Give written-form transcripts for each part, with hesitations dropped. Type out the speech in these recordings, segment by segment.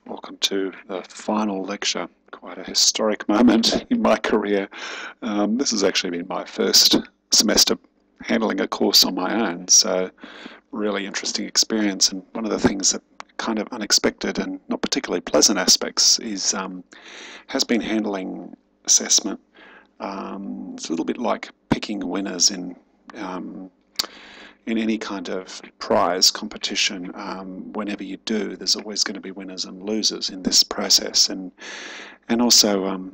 Welcome to the final lecture. Quite a historic moment in my career. This has actually been my first semester handling a course on my own, so really interesting experience. And one of the things that kind of unexpected and not particularly pleasant aspects is has been handling assessment. It's a little bit like picking winners in any kind of prize competition. Whenever you do, there's always going to be winners and losers in this process, and also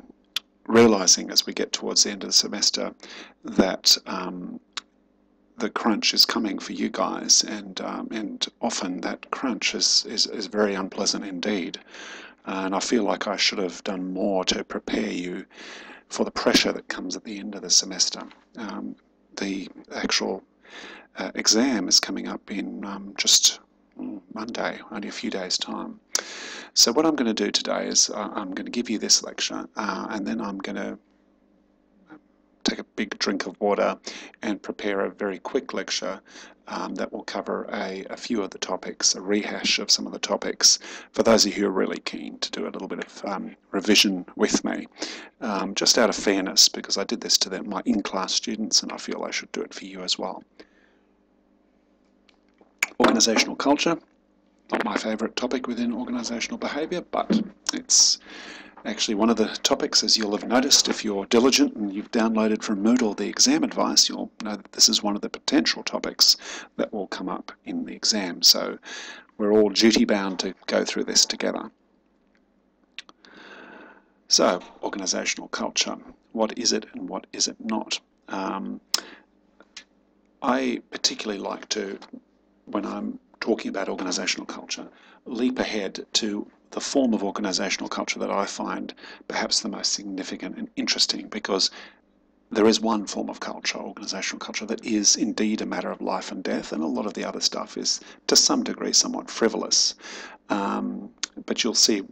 realizing as we get towards the end of the semester that the crunch is coming for you guys, and often that crunch is very unpleasant indeed. And I feel like I should have done more to prepare you for the pressure that comes at the end of the semester. The actual exam is coming up in just Monday, only a few days' time. So what I'm going to do today is I'm going to give you this lecture, and then I'm going to take a big drink of water and prepare a very quick lecture that will cover a few of the topics, a rehash of some of the topics, for those of you who are really keen to do a little bit of revision with me, just out of fairness, because I did this to my in-class students and I feel I should do it for you as well. Organizational culture, not my favorite topic within organizational behavior, but it's actually one of the topics, as you'll have noticed if you're diligent and you've downloaded from Moodle the exam advice, you'll know that this is one of the potential topics that will come up in the exam. So we're all duty bound to go through this together. So, organizational culture, what is it and what is it not? I particularly like to, when I'm talking about organizational culture, leap ahead to the form of organizational culture that I find perhaps the most significant and interesting, because there is one form of culture, organizational culture, that is indeed a matter of life and death, and a lot of the other stuff is to some degree somewhat frivolous. But you'll see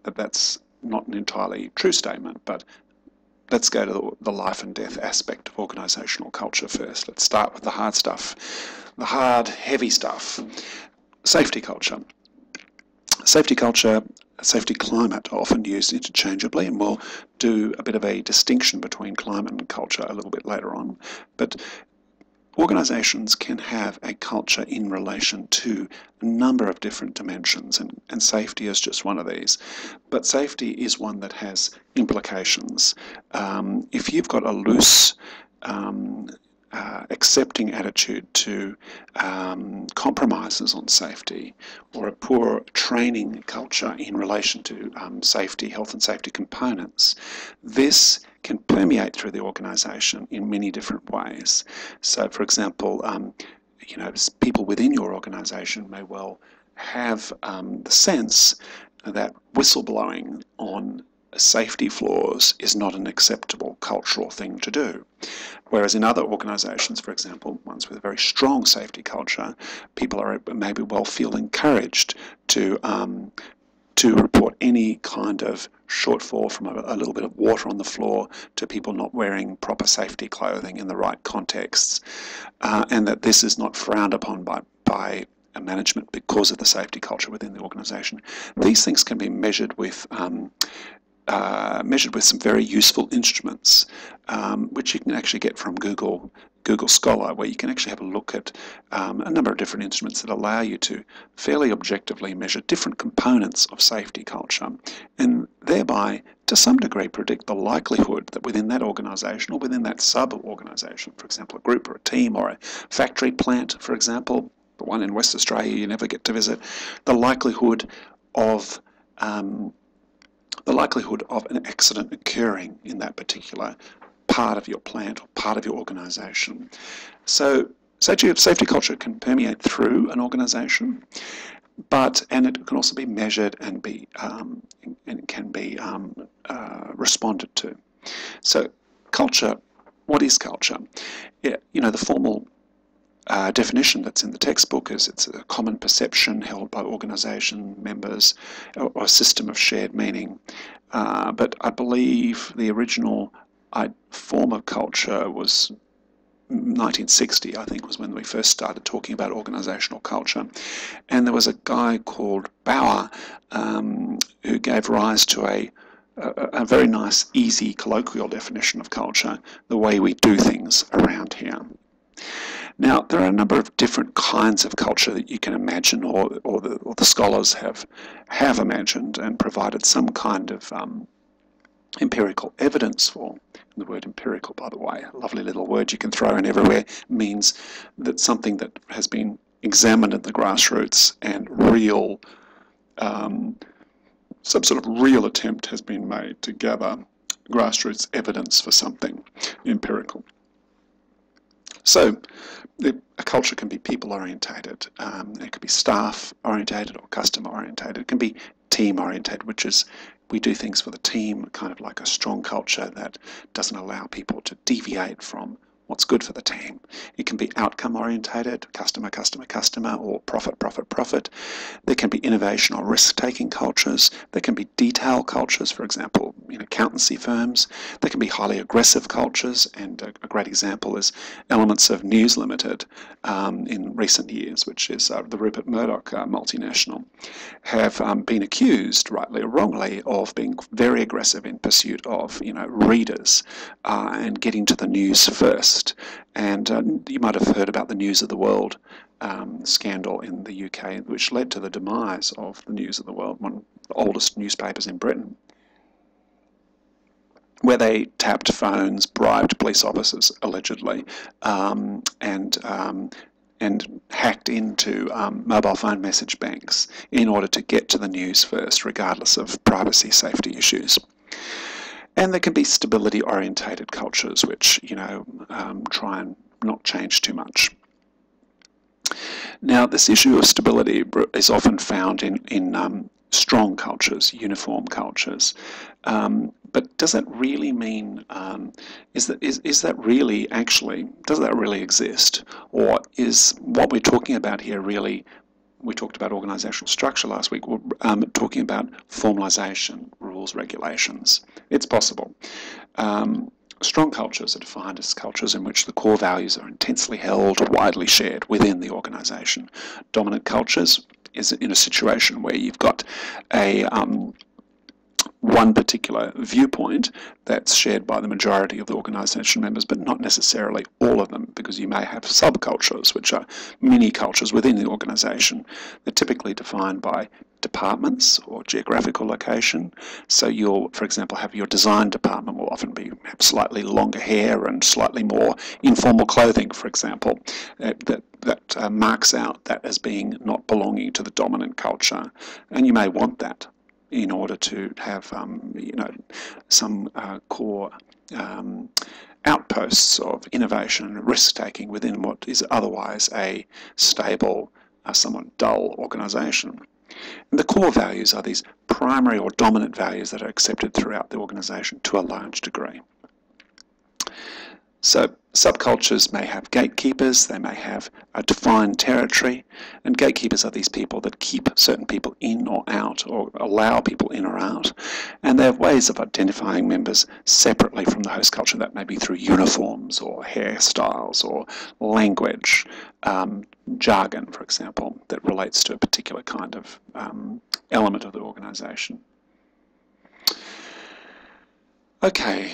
that that's not an entirely true statement. But let's go to the life and death aspect of organizational culture first. Let's start with the hard stuff, the hard, heavy stuff. Safety culture. Safety culture, safety climate are often used interchangeably, and we'll do a bit of a distinction between climate and culture a little bit later on. But organizations can have a culture in relation to a number of different dimensions, and safety is just one of these. But safety is one that has implications. If you've got a loose accepting attitude to compromises on safety, or a poor training culture in relation to safety, health and safety components, this can permeate through the organisation in many different ways. So, for example, people within your organisation may well have the sense that whistleblowing on safety flaws is not an acceptable cultural thing to do. Whereas in other organisations, for example, ones with a very strong safety culture, people are maybe well feel encouraged to report any kind of shortfall, from a little bit of water on the floor to people not wearing proper safety clothing in the right contexts, and that this is not frowned upon by management because of the safety culture within the organisation. These things can be measured with some very useful instruments, which you can actually get from Google Scholar, where you can actually have a look at a number of different instruments that allow you to fairly objectively measure different components of safety culture, and thereby to some degree predict the likelihood that within that organisation or within that sub-organisation, for example a group or a team or a factory plant, for example, the one in West Australia you never get to visit, the likelihood of an accident occurring in that particular part of your plant or part of your organisation. So safety culture can permeate through an organisation, and it can also be measured and can be responded to. So culture, what is culture? Yeah, the formal definition that's in the textbook is it's a common perception held by organisation members or a system of shared meaning. But I believe the original form of culture was 1960, I think, was when we first started talking about organisational culture. And there was a guy called Bauer who gave rise to a very nice, easy, colloquial definition of culture, the way we do things around here. Now, there are a number of different kinds of culture that you can imagine, or the scholars have imagined and provided some kind of empirical evidence for. The word empirical, by the way, a lovely little word you can throw in everywhere, means that something that has been examined at the grassroots and real, some sort of real attempt has been made to gather grassroots evidence for something empirical. So a culture can be people-orientated, it could be staff-orientated or customer-orientated, it can be team-orientated, which is we do things for the team, kind of like a strong culture that doesn't allow people to deviate from what's good for the team. It can be outcome-orientated, customer, customer, customer, or profit, profit, profit. There can be innovation or risk-taking cultures. There can be detail cultures, for example, in accountancy firms. There can be highly aggressive cultures, and a great example is elements of News Limited in recent years, which is the Rupert Murdoch multinational, have been accused, rightly or wrongly, of being very aggressive in pursuit of, readers and getting to the news first. And you might have heard about the News of the World scandal in the UK, which led to the demise of the News of the World, one of the oldest newspapers in Britain, where they tapped phones, bribed police officers, allegedly, and hacked into mobile phone message banks in order to get to the news first, regardless of privacy safety issues. And there can be stability-orientated cultures, which, try and not change too much. Now, this issue of stability is often found in strong cultures, uniform cultures. But does that really mean, does that really exist? Or is what we're talking about here really, we talked about organisational structure last week, we're talking about formalisation, rules, regulations. It's possible. Strong cultures are defined as cultures in which the core values are intensely held, widely shared within the organisation. Dominant cultures is in a situation where you've got a one particular viewpoint that's shared by the majority of the organisation members, but not necessarily all of them, because you may have subcultures, which are mini cultures within the organisation. They're typically defined by departments or geographical location. So you'll, for example, have your design department will often have slightly longer hair and slightly more informal clothing, for example, that marks out that as being not belonging to the dominant culture. And you may want that in order to have, some core outposts of innovation and risk-taking within what is otherwise a stable, somewhat dull organisation. And the core values are these primary or dominant values that are accepted throughout the organisation to a large degree. So subcultures may have gatekeepers, they may have a defined territory, and gatekeepers are these people that keep certain people in or out, or allow people in or out, and they have ways of identifying members separately from the host culture. That may be through uniforms or hairstyles or language, jargon, for example, that relates to a particular kind of element of the organisation. Okay,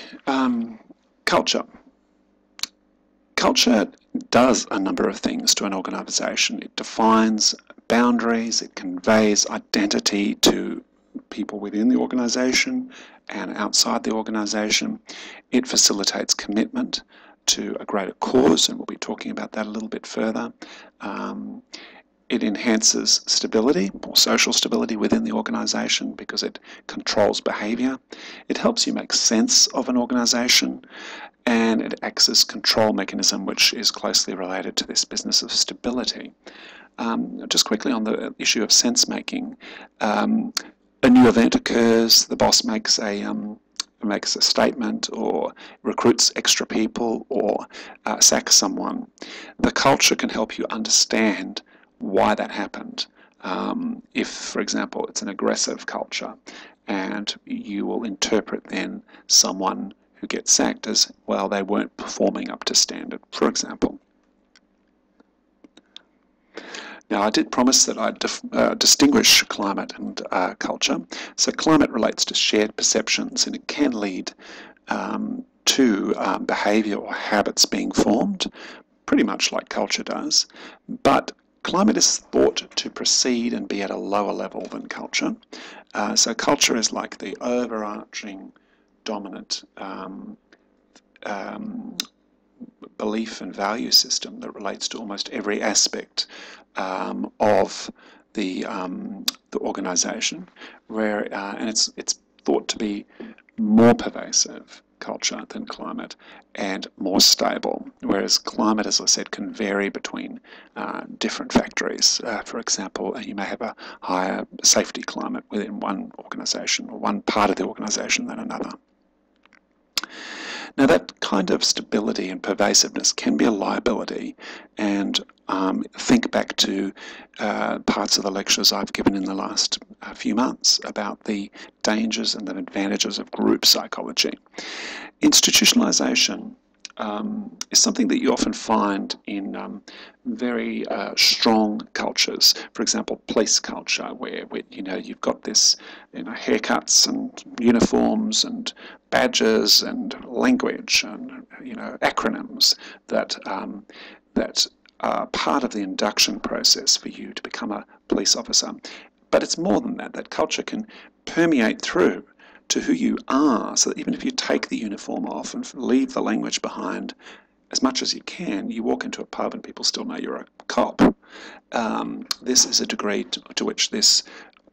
culture. Culture does a number of things to an organisation. It defines boundaries, it conveys identity to people within the organisation and outside the organisation. It facilitates commitment to a greater cause, and we'll be talking about that a little bit further. It enhances stability, or social stability within the organisation, because it controls behaviour. It helps you make sense of an organisation, and it acts as control mechanism, which is closely related to this business of stability. Just quickly on the issue of sense making, a new event occurs, the boss makes a statement or recruits extra people or sacks someone. The culture can help you understand why that happened. If, for example, it's an aggressive culture, and you will interpret then someone who get sacked as, well, they weren't performing up to standard, for example. Now, I did promise that I'd distinguish climate and culture. So climate relates to shared perceptions, and it can lead to behaviour or habits being formed, pretty much like culture does. But climate is thought to proceed and be at a lower level than culture. So culture is like the overarching dominant belief and value system that relates to almost every aspect of the organisation, and it's thought to be more pervasive, culture, than climate, and more stable, whereas climate, as I said, can vary between different factories. For example, you may have a higher safety climate within one organisation or one part of the organisation than another. Now, that kind of stability and pervasiveness can be a liability, and think back to parts of the lectures I've given in the last few months about the dangers and the advantages of group psychology. Institutionalisation is something that you often find in very strong cultures. For example, police culture, where you've got this haircuts and uniforms and badges and language and acronyms that are part of the induction process for you to become a police officer. But it's more than that. That culture can permeate through to who you are, so that even if you take the uniform off and leave the language behind as much as you can, you walk into a pub and people still know you're a cop. This is a degree to which this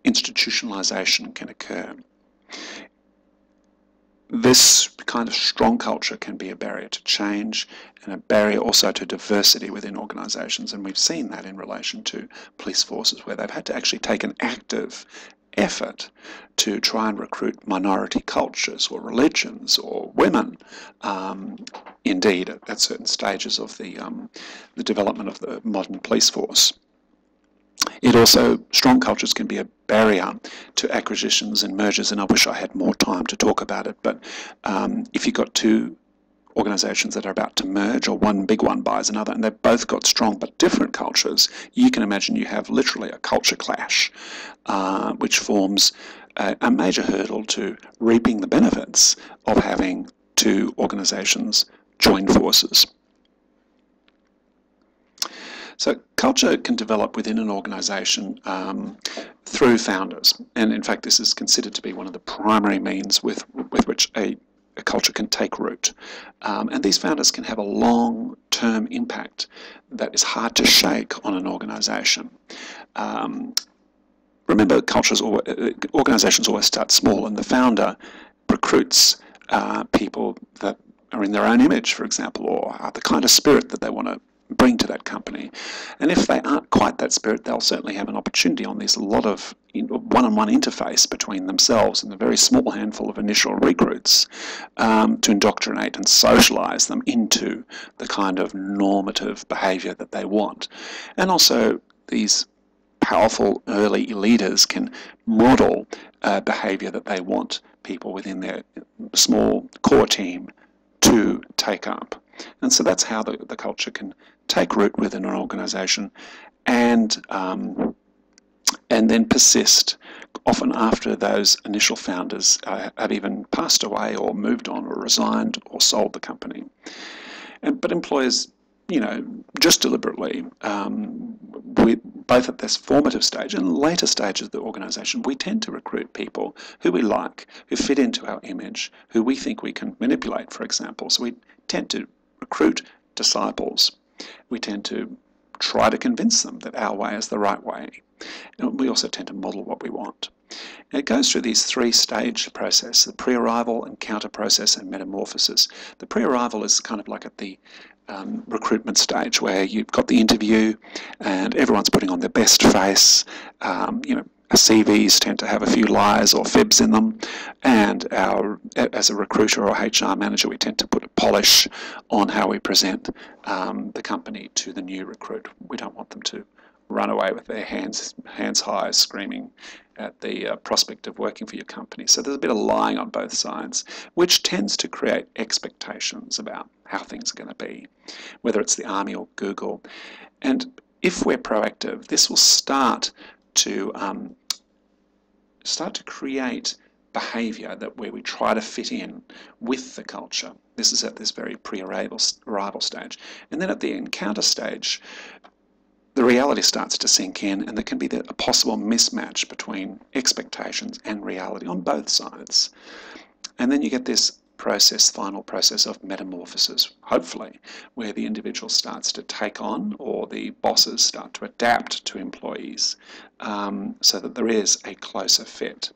institutionalisation can occur. This kind of strong culture can be a barrier to change and a barrier also to diversity within organisations, and we've seen that in relation to police forces, where they've had to actually take an active effort to try and recruit minority cultures or religions or women, indeed at certain stages of the development of the modern police force. Strong cultures can be a barrier to acquisitions and mergers, and I wish I had more time to talk about it, but if you've got two organisations that are about to merge, or one big one buys another, and they've both got strong but different cultures, you can imagine you have literally a culture clash, which forms a major hurdle to reaping the benefits of having two organisations join forces. So culture can develop within an organisation through founders, and in fact this is considered to be one of the primary means with which a culture can take root. And these founders can have a long-term impact that is hard to shake on an organisation. Remember, organisations always start small, and the founder recruits people that are in their own image, for example, or are the kind of spirit that they want to bring to that company. And if they aren't quite that spirit, they'll certainly have an opportunity on this lot of one-on-one interface between themselves and a very small handful of initial recruits to indoctrinate and socialise them into the kind of normative behaviour that they want. And also these powerful early leaders can model behaviour that they want people within their small core team to take up. And so that's how the culture can take root within an organisation and then persist, often after those initial founders have even passed away or moved on or resigned or sold the company. But employers, just deliberately, both at this formative stage and later stages of the organisation, we tend to recruit people who we like, who fit into our image, who we think we can manipulate, for example. So we tend to recruit disciples. We tend to try to convince them that our way is the right way. And we also tend to model what we want. And it goes through these three-stage process: the pre-arrival, encounter process, and metamorphosis. The pre-arrival is kind of like at the recruitment stage, where you've got the interview and everyone's putting on their best face. CVs tend to have a few lies or fibs in them, and as a recruiter or HR manager, we tend to put a polish on how we present the company to the new recruit. We don't want them to run away with their hands high, screaming at the prospect of working for your company. So there's a bit of lying on both sides, which tends to create expectations about how things are going to be, whether it's the Army or Google. And if we're proactive, this will start to create behaviour where we try to fit in with the culture. This is at this very pre-arrival stage. And then at the encounter stage, the reality starts to sink in, and there can be a possible mismatch between expectations and reality on both sides. And then you get this final process of metamorphosis, hopefully, where the individual starts to take on, or the bosses start to adapt to employees, so that there is a closer fit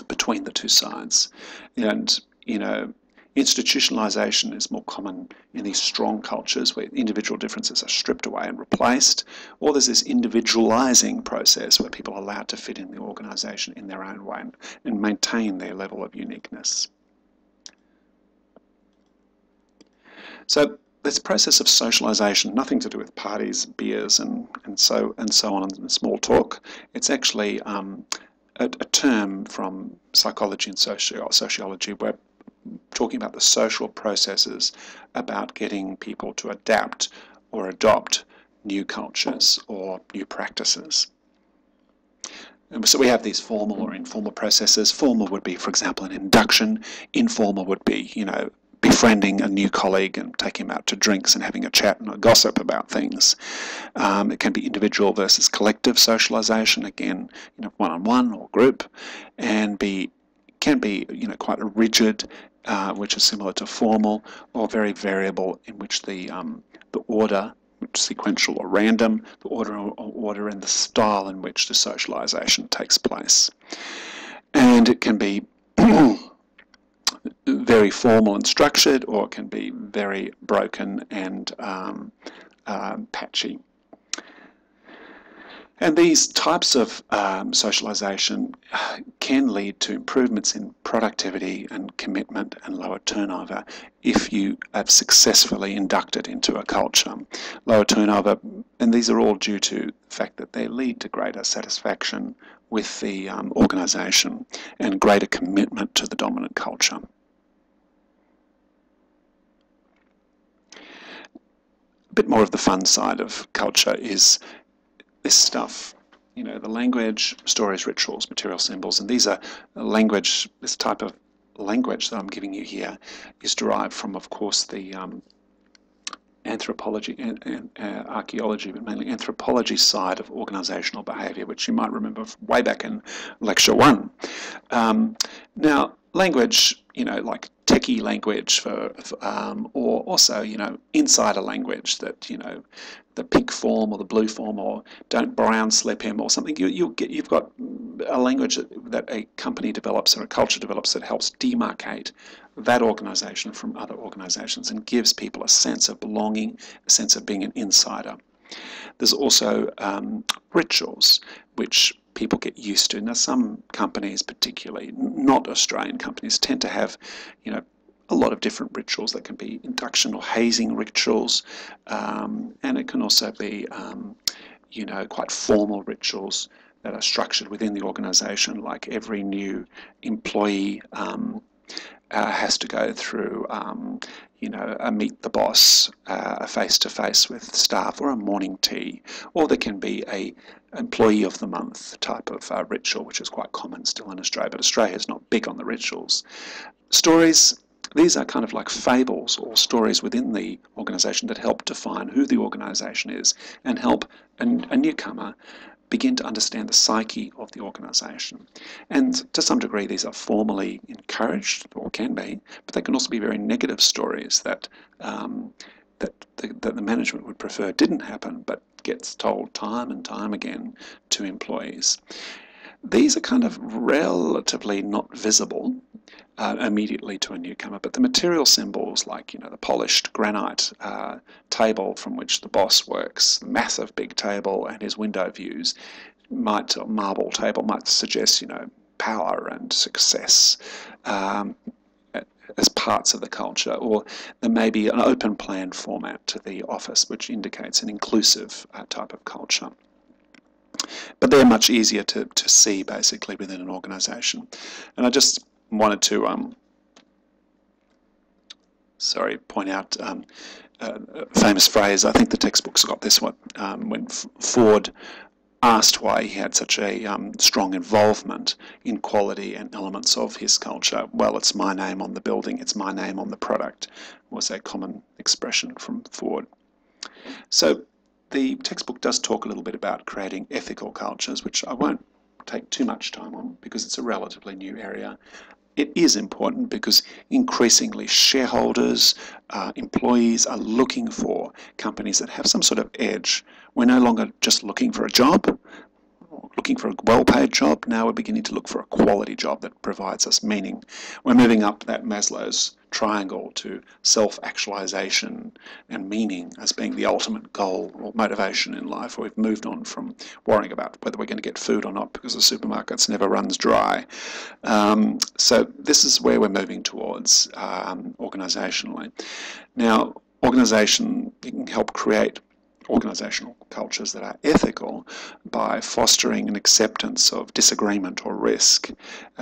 between the two sides. And, you know, institutionalisation is more common in these strong cultures where individual differences are stripped away and replaced, or there's this individualising process where people are allowed to fit in the organisation in their own way and maintain their level of uniqueness. So this process of socialisation, nothing to do with parties, beers, and so on, and small talk. It's actually a term from psychology and sociology, where talking about the social processes about getting people to adapt or adopt new cultures or new practices. And so we have these formal or informal processes. Formal would be, for example, an induction. Informal would be, you know, befriending a new colleague and taking him out to drinks and having a chat and a gossip about things. It can be individual versus collective socialisation, again, you know, one-on-one or group, and can be, you know, quite rigid, which is similar to formal, or very variable, in which the order, which is sequential or random, the order and the style in which the socialisation takes place. And it can be very formal and structured, or it can be very broken and patchy. And these types of socialisation can lead to improvements in productivity and commitment and lower turnover if you have successfully inducted into a culture. Lower turnover, and these are all due to the fact that they lead to greater satisfaction with the organisation and greater commitment to the dominant culture. A bit more of the fun side of culture is this stuff, you know, the language, stories, rituals, material symbols, and these are language, this type of language that I'm giving you here is derived from, of course, the anthropology and archaeology, but mainly anthropology side of organisational behaviour, which you might remember way back in lecture 1. Now, language, you know, like techie language, or also, you know, insider language that, you know, the pink form or the blue form, or don't brown slip him or something. You've got a language that a company develops or a culture develops that helps demarcate that organisation from other organisations and gives people a sense of belonging, a sense of being an insider. There's also rituals, which people get used to. Now, some companies, particularly not Australian companies, tend to have, you know, a lot of different rituals that can be induction or hazing rituals, and it can also be, you know, quite formal rituals that are structured within the organisation, like every new employee has to go through, you know, a meet the boss, a face-to-face with staff, or a morning tea, or there can be a employee of the month type of ritual, which is quite common still in Australia, but Australia is not big on the rituals. Stories. These are kind of like fables or stories within the organisation that help define who the organisation is and help a newcomer begin to understand the psyche of the organisation. And to some degree, these are formally encouraged, or can be, but they can also be very negative stories that the management would prefer didn't happen, but gets told time and time again to employees. These are kind of relatively not visible immediately to a newcomer, but the material symbols, like, you know, the polished granite table from which the boss works, the massive big table and his window views, marble table might suggest, you know, power and success as parts of the culture. Or there may be an open plan format to the office, which indicates an inclusive type of culture. But they're much easier to see, basically, within an organisation. And I just wanted to point out a famous phrase. I think the textbook's got this one, when Ford asked why he had such a strong involvement in quality and elements of his culture. Well, it's my name on the building, it's my name on the product, was a common expression from Ford. So the textbook does talk a little bit about creating ethical cultures, which I won't take too much time on because it's a relatively new area. It is important because increasingly shareholders, employees are looking for companies that have some sort of edge. We're no longer just looking for a job, looking for a well-paid job. Now we're beginning to look for a quality job that provides us meaning. We're moving up that Maslow's triangle to self-actualization and meaning as being the ultimate goal or motivation in life. We've moved on from worrying about whether we're going to get food or not because the supermarkets never runs dry. So this is where we're moving towards organisationally. Now, organisation can help create organisational cultures that are ethical by fostering an acceptance of disagreement or risk,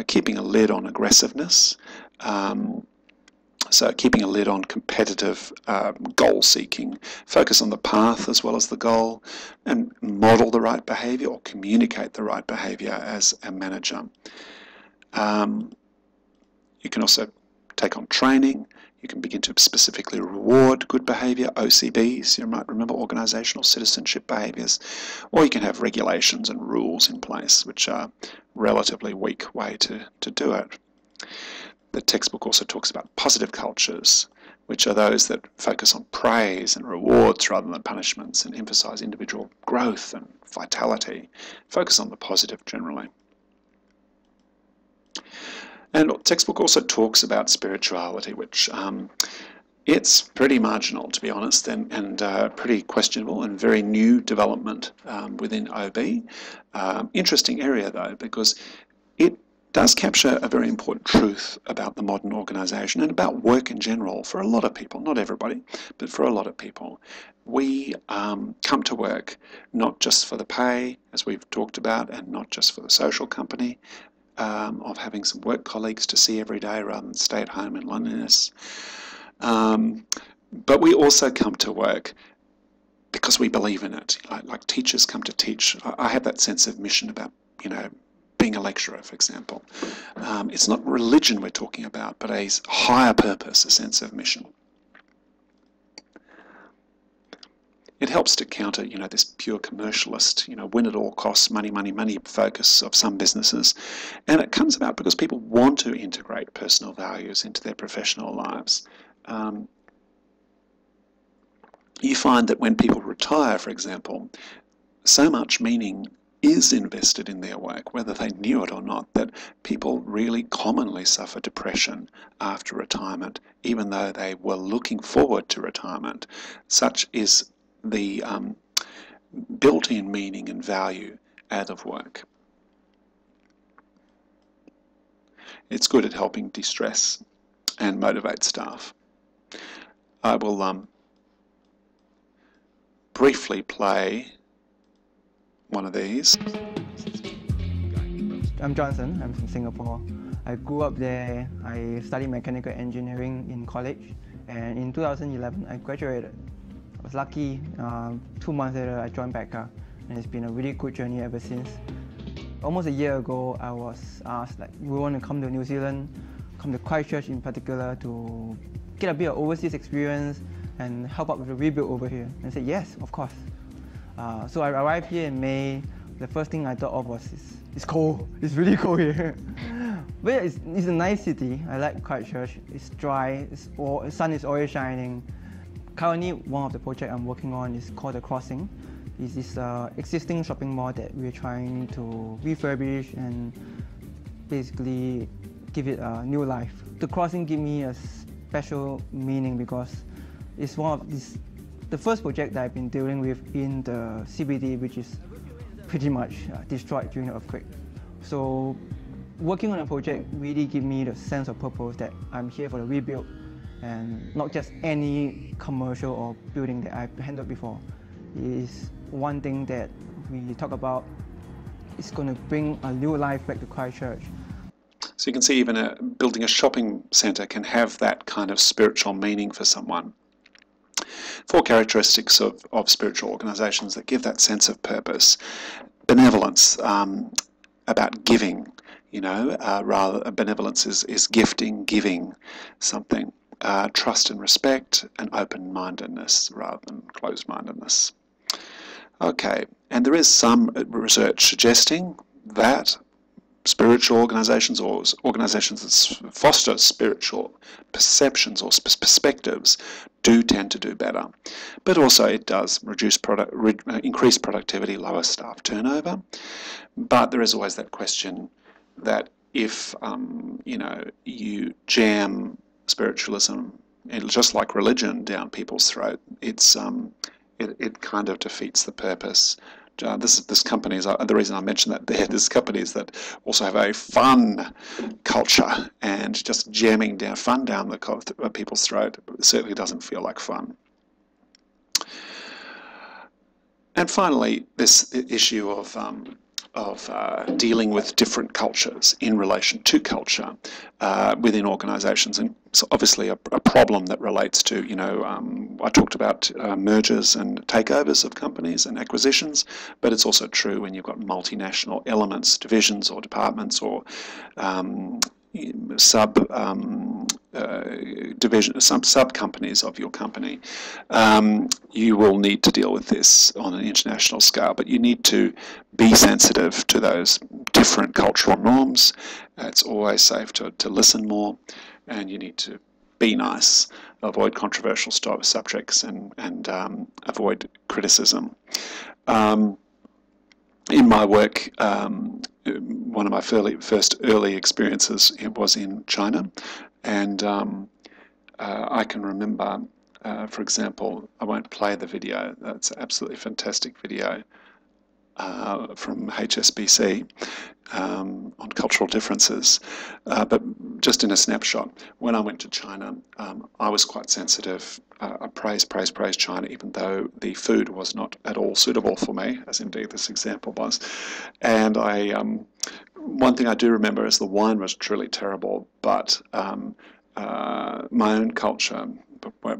keeping a lid on aggressiveness, so keeping a lid on competitive goal-seeking, focus on the path as well as the goal, and model the right behaviour or communicate the right behaviour as a manager. You can also take on training. You can begin to specifically reward good behaviour, OCBs, you might remember, organisational citizenship behaviours, or you can have regulations and rules in place, which are a relatively weak way to do it. The textbook also talks about positive cultures, which are those that focus on praise and rewards rather than punishments and emphasise individual growth and vitality. Focus on the positive generally. And the textbook also talks about spirituality, which it's pretty marginal, to be honest, and pretty questionable and very new development within OB. Interesting area, though, because it does capture a very important truth about the modern organisation and about work in general for a lot of people, not everybody, but for a lot of people. We come to work not just for the pay, as we've talked about, and not just for the social company, of having some work colleagues to see every day rather than stay at home in loneliness. But we also come to work because we believe in it. Like teachers come to teach. I have that sense of mission about, being a lecturer, for example. It's not religion we're talking about, but a higher purpose, a sense of mission. It helps to counter, this pure commercialist, win at all costs, money, money, money focus of some businesses. And it comes about because people want to integrate personal values into their professional lives. You find that when people retire, for example, so much meaning is invested in their work, whether they knew it or not, that people really commonly suffer depression after retirement, even though they were looking forward to retirement. Such is the built-in meaning and value out of work. It's good at helping de-stress and motivate staff. I will briefly play one of these. I'm Johnson, I'm from Singapore. I grew up there. I studied mechanical engineering in college, and in 2011 I graduated. I was lucky, 2 months later I joined Becca, and it's been a really good journey ever since. Almost a year ago I was asked, we want to come to New Zealand, come to Christchurch in particular, to get a bit of overseas experience and help out with the rebuild over here. And I said yes, of course. So I arrived here in May. The first thing I thought of was, it's cold, it's really cold here. But yeah, it's a nice city. I like Christchurch. It's dry, the sun is always shining. Currently, one of the projects I'm working on is called The Crossing. It's this existing shopping mall that we're trying to refurbish and basically give it a new life. The Crossing gives me a special meaning because it's one of the first project that I've been dealing with in the CBD, which is pretty much destroyed during the earthquake. So working on a project really gives me the sense of purpose that I'm here for the rebuild and not just any commercial or building that I've handled before. It is one thing that we talk about it's going to bring a new life back to Christchurch. So you can see even building a shopping centre can have that kind of spiritual meaning for someone. 4 characteristics of spiritual organisations that give that sense of purpose. Benevolence, about giving, you know, rather benevolence is gifting, giving something. Trust and respect, and open-mindedness rather than closed-mindedness. Okay, and there is some research suggesting that spiritual organisations or organisations that foster spiritual perceptions or perspectives do tend to do better. But also it does increase productivity, lower staff turnover. But there is always that question that if you know, you jam spiritualism, just like religion, down people's throat, it kind of defeats the purpose. This companies, the reason I mentioned that there's companies that also have a fun culture, and just jamming down fun down the people's throat certainly doesn't feel like fun. And finally, this issue of dealing with different cultures in relation to culture within organisations, and it's obviously a problem that relates to, you know, I talked about mergers and takeovers of companies and acquisitions, but it's also true when you've got multinational elements, divisions or departments or sub companies of your company. You will need to deal with this on an international scale, but you need to be sensitive to those different cultural norms. It's always safe to listen more, and you need to be nice, avoid controversial subjects, and avoid criticism. In my work, one of my first early experiences was in China, and I can remember, for example, I won't play the video, that's an absolutely fantastic video from HSBC on cultural differences, but just in a snapshot, when I went to China, I was quite sensitive. I praise China, even though the food was not at all suitable for me, as indeed this example was. And one thing I do remember is the wine was truly terrible, but my own culture,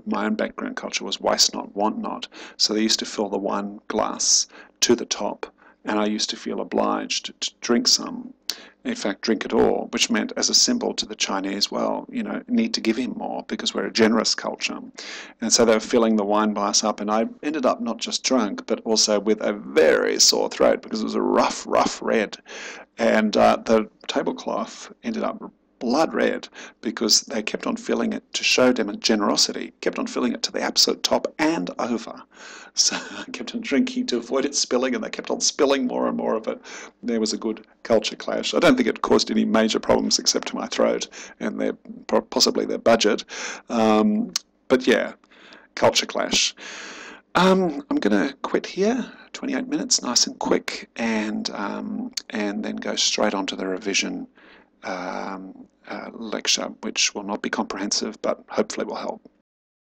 my own background culture was waste not, want not. So they used to fill the wine glass to the top, and I used to feel obliged to drink some. In fact, drink it all, which meant as a symbol to the Chinese, well, you know, need to give him more because we're a generous culture. And so they were filling the wine glass up, and I ended up not just drunk, but also with a very sore throat because it was a rough red. And the tablecloth ended up blood red because they kept on filling it to show them generosity, kept on filling it to the absolute top and over. So I kept on drinking to avoid it spilling, and they kept on spilling more and more of it. There was a good culture clash. I don't think it caused any major problems except to my throat and possibly their budget. But yeah, culture clash. I'm going to quit here, 28 minutes, nice and quick, and then go straight on to the revision lecture, which will not be comprehensive, but hopefully will help.